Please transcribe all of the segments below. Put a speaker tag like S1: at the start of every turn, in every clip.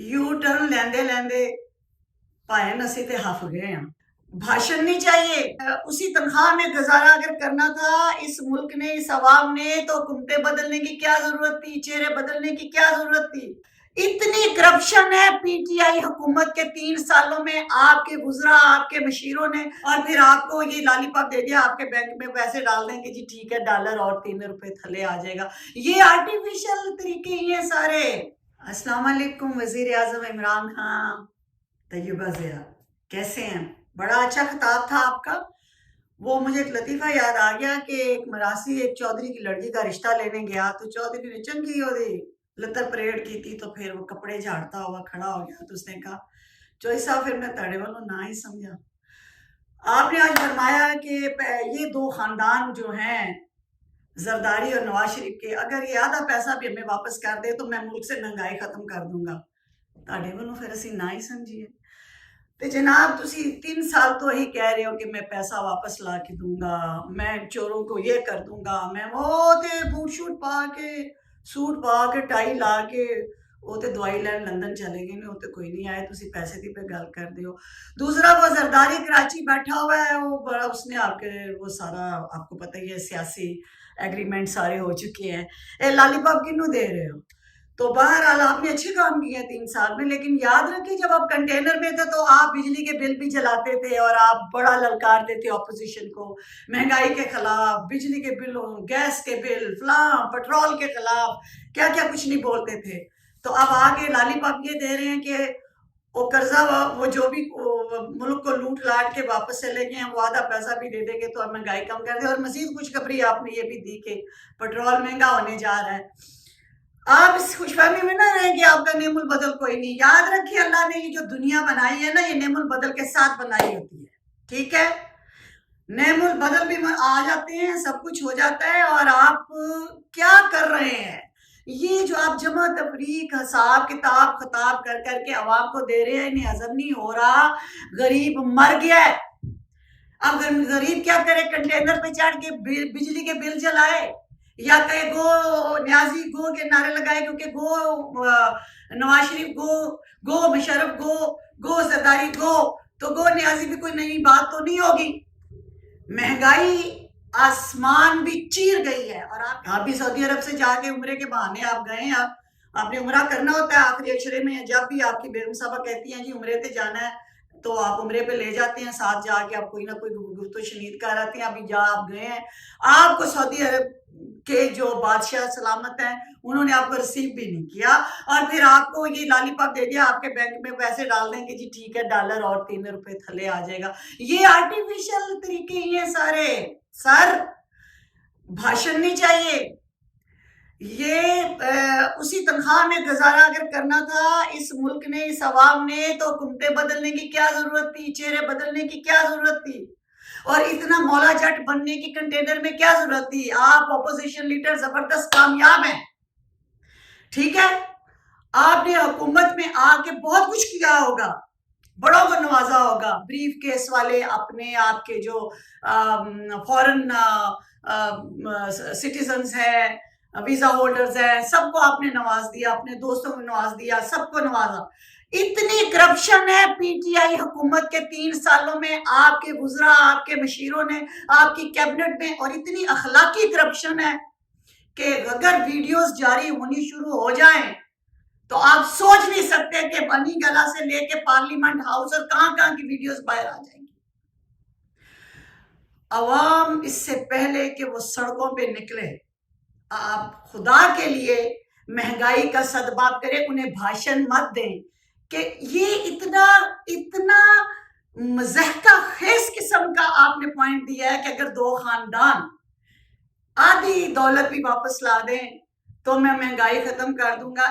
S1: U turn ਲੈਂਦੇ ਲੈਂਦੇ भाई ਅਸੀਂ ਤੇ ਹਫ गए हैं। भाषण नहीं चाहिए, उसी तनख्वाह में गुजारा अगर करना था इस मुल्क ने, इस अवाम ने, तो हुकूमतें बदलने की क्या जरूरत थी, चेहरे बदलने की क्या जरूरत थी। इतनी करप्शन है पीटीआई हुकूमत के 3 सालों में, आपके गुजरा, आपके मशीरों ने, और फिर आपको ये लालीपॉप दे दिया, आपके बैंक में पैसे डाल देंगे जी ठीक है, डॉलर और 3 रुपए थले आ जाएगा। ये आर्टिफिशियल तरीके ही हैं सारे। अस्सलाम वालेकुम वजीर आजम इमरान खान, तैयबा ज़िया, कैसे हैं? बड़ा अच्छा खिताब था आपका। वो मुझे एक लतीफ़ा याद आ गया कि एक मरासी एक चौधरी की लड़की का रिश्ता लेने गया, तो चौधरी ने चंगी ओदी लतर परेड की थी, तो फिर वो कपड़े झाड़ता हुआ खड़ा हो गया, तो उसने कहा चौधरी साहब फिर मैं तड़े वालों ना ही समझा। आपने आज फरमाया कि ये 2 खानदान जो हैं जरदारी और नवाज शरीफ के, अगर ये आधा पैसा भी हमें वापस कर दे तो मैं मुल्क से महंगाई खत्म कर दूंगा। ताड़े वालों फिर असी ना ही समझिए। तो जनाब तुसी 3 साल तो यही कह रहे हो कि मैं पैसा वापस ला के दूंगा, मैं चोरों को ये कर दूंगा, मैं वो ते बूट शूट पा के, सूट पा के, टाई ला के, वो तो दवाई लैन लंदन चले गए, वो तो कोई नहीं आए, तुसी पैसे की पे गल कर दियो। दूसरा वो जरदारी कराची बैठा हुआ है, वो बड़ा उसने आपके वो सारा आपको पता ही है, सियासी एग्रीमेंट सारे हो चुके हैं। ए लालीपॉप किन्नू दे रहे हो? तो बहरहाल आपने अच्छे काम किए 3 साल में, लेकिन याद रखिए जब आप कंटेनर में थे तो आप बिजली के बिल भी जलाते थे और आप बड़ा ललकारते थे ऑपोजिशन को, महंगाई के खिलाफ, बिजली के बिलों, गैस के बिल, फलां पेट्रोल के खिलाफ, क्या क्या कुछ नहीं बोलते थे। तो अब आके लालीपॉप ये दे रहे हैं कि वो कर्जा वो जो भी मुल्क को लूट लाट के वापस चले गए हैं वो आधा पैसा भी दे देंगे तो महंगाई कम कर दे। और मजीद खुशखबरी आपने ये भी दी कि पेट्रोल महंगा होने जा रहा है। आप इस खुशफहमी में ना रहे कि आपका नेमुल बदल कोई नहीं। याद रखिए अल्लाह ने ये जो दुनिया बनाई है ना, ये नेमुल बदल के साथ बनाई होती है, ठीक है। नेमुल बदल भी आ जाते हैं, सब कुछ हो जाता है, और आप क्या कर रहे हैं? ये जो आप जमा तफरीक हिसाब किताब खताब कर करके अवाम को दे रहे हैं, इन्हें हजम नहीं हो रहा। गरीब मर गया है। अब गरीब क्या करे? कंटेनर पे चढ़ के बिजली के बिल जलाए, या कहे गो न्याजी गो के नारे लगाए, क्योंकि गो नवाज शरीफ गो, गो मुशर्रफ गो जरदारी गो, तो गो न्याजी भी कोई नई बात तो नहीं होगी। महंगाई आसमान भी चीर गई है। और आप भी सऊदी अरब से जाके उम्रे के बहाने आप गए हैं, आपने उम्रा करना होता है आखिरी अशरे में, जब भी आपकी बेगम साहबा कहती हैं जी उम्रे पे जाना है तो आप उम्रे पे ले जाते हैं, साथ जाके आप कोई ना कोई गुफ्तो शनीद कर आते हैं। अभी जा आप गए हैं, आपको सऊदी अरब के जो बादशाह सलामत हैं उन्होंने आपको रिसीव भी नहीं किया, और फिर आपको ये लालीपॉप दे दिया, आपके बैंक में पैसे डाल देंगे जी ठीक है, डॉलर और 3 रुपए थले आ जाएगा। ये आर्टिफिशियल तरीके ही हैं सारे। सर भाषण नहीं चाहिए, ये उसी तनख्वाह में गुजारा अगर करना था इस मुल्क ने, इस अवाम ने, तो हुकूमतें बदलने की क्या जरूरत थी, चेहरे बदलने की क्या जरूरत थी, और इतना मौला जट बनने की कंटेनर में क्या जरूरत थी। आप ऑपोजिशन लीडर जबरदस्त कामयाब हैं, ठीक है। आपने हुकूमत में आके बहुत कुछ किया होगा, बड़ों को नवाजा होगा, ब्रीफ केस वाले अपने आपके जो फॉरेन सिटीजन्स हैं, वीजा होल्डर्स हैं, सबको आपने नवाज दिया, अपने दोस्तों को नवाज दिया, सबको नवाजा। इतनी करप्शन है पीटीआई हुकूमत के 3 सालों में, आपके गुजरा, आपके मशीरों ने, आपकी कैबिनेट में, और इतनी अखलाकी करप्शन है कि अगर वीडियोस जारी होनी शुरू हो जाएं तो आप सोच नहीं सकते कि बनी गला से लेके पार्लियामेंट हाउस और कहां की वीडियोस बाहर आ जाएंगी। अवाम इससे पहले कि वो सड़कों पे निकले, आप खुदा के लिए महंगाई का सदबाब करें, उन्हें भाषण मत दें कि ये इतना इतना मज़हका खेस किस्म का आपने पॉइंट दिया है कि अगर 2 खानदान आधी दौलत भी वापस ला दें तो मैं महंगाई खत्म कर दूंगा।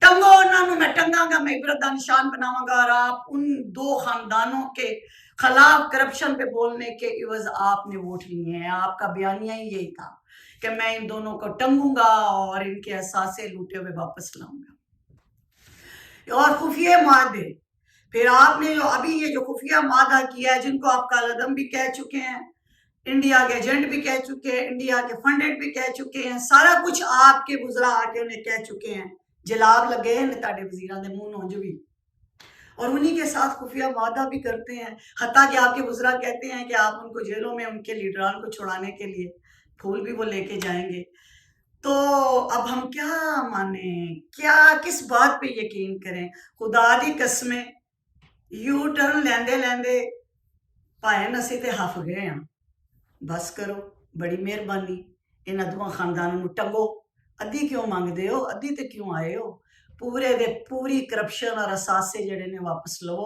S1: टंगो उन्होंने, मैं टंगांगा, मैं इबरत का निशान बनाऊंगा, और आप उन 2 खानदानों के खिलाफ करप्शन पे बोलने के इवज आपने वोट लिए हैं। आपका बयानिया ही यही था कि मैं इन दोनों को टंगूंगा और इनके असासे लूटे हुए वापस लाऊंगा। और खुफिया मादे, फिर आपने जो अभी ये जो खुफिया मादा किया है, जिनको आप कालादम भी कह चुके हैं, इंडिया के एजेंट भी कह चुके हैं, इंडिया के फंडेड भी कह चुके हैं, सारा कुछ आपके गुजरा आके उन्हें कह चुके हैं جلاب لگے ہیں تاڑے وزیران دے منہ نونج بھی، اور انہی کے ساتھ خفیہ معاہدہ بھی کرتے ہیں، حتیٰ کہ آپ کے وزراء کہتے ہیں کہ آپ ان کو جیلوں میں ان کے لیڈران کو چھڑانے کے لیے پھول بھی وہ لے کے جائیں گے۔ تو اب ہم کیا مانیں، کیا کس بات پہ یقین کریں؟ خدا دی قسمیں یو ٹرن لیندے لیندے پائے نسی تے ہف گئے ہیں، بس کرو، بڑی مہربانی، ان ادواں خاندانوں نو ٹنگو، ادھی کیوں مانگ دے ہو، ادھی تے کیوں آئے ہو؟ پورے دے پوری کرپشن اور اثاثے جڑے نے واپس لو،